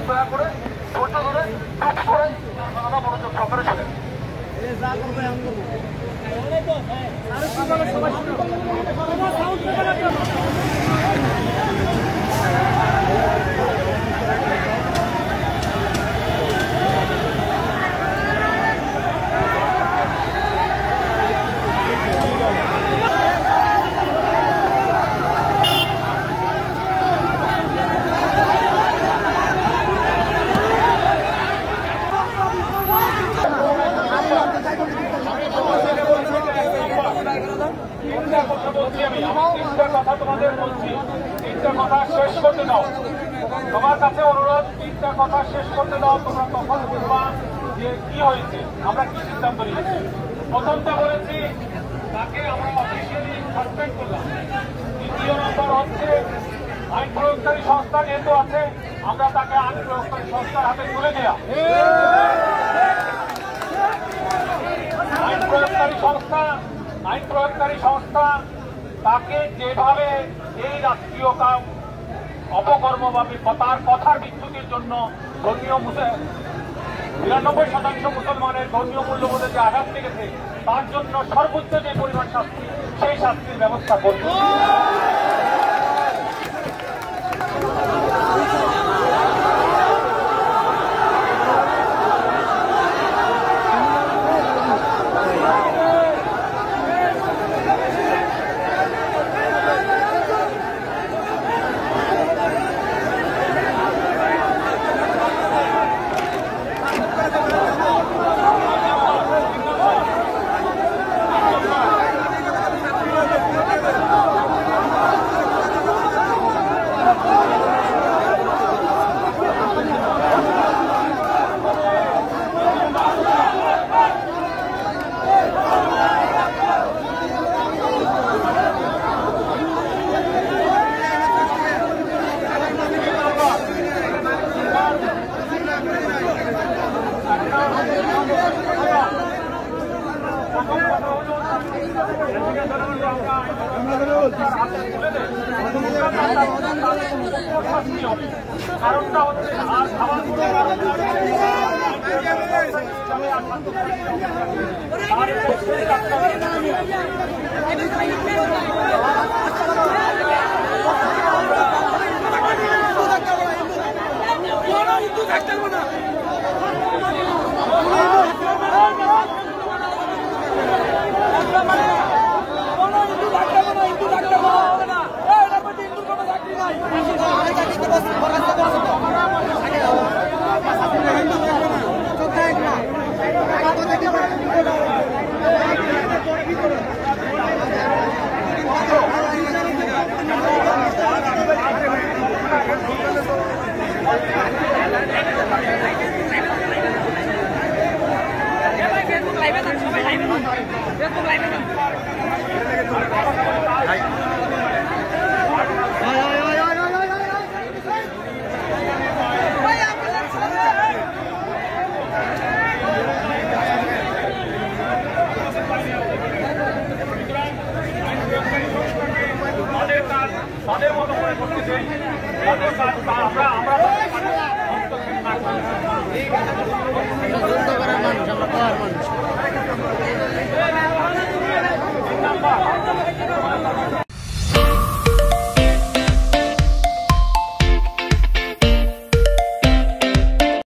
দয়া করে ধৈর্য ধরে চুপ করে আমরা মনোযোগ সহকারে চলেন। কথা তোমাদের বলছি, তিনটা কথা শেষ করতে দাও। তোমার কাছে অনুরোধ, তিনটা কথা শেষ করতে দাও। তোমরা তখন বুঝবা যে কি হয়েছে, আমরা কি সিদ্ধান্ত নিয়েছি। প্রথমটা বলেছি তাকে আমরা অফিসিয়ালি সাসপেন্ড করলাম। দ্বিতীয় নম্বর হচ্ছে আইন প্রয়োগকারী সংস্থা যেহেতু আছে, আমরা তাকে আইন প্রয়োগকারী সংস্থার হাতে তুলে দেওয়া। আইন প্রয়োগকারী সংস্থা তাকে যেভাবে এই রাষ্ট্রীয় অপকর্ম বা তার কথার বিচ্যুতির জন্য ধর্মীয় ৯৯% মুসলমানের ধর্মীয় মূল্যবোধে যে আঘাত লেগেছে, তার জন্য সর্বোচ্চ যে পরিমাণ শাস্তি, সেই শাস্তির ব্যবস্থা করবে। কারণটা হচ্ছে আর খাবার তাদের মতো করে করতে চাই, আমরা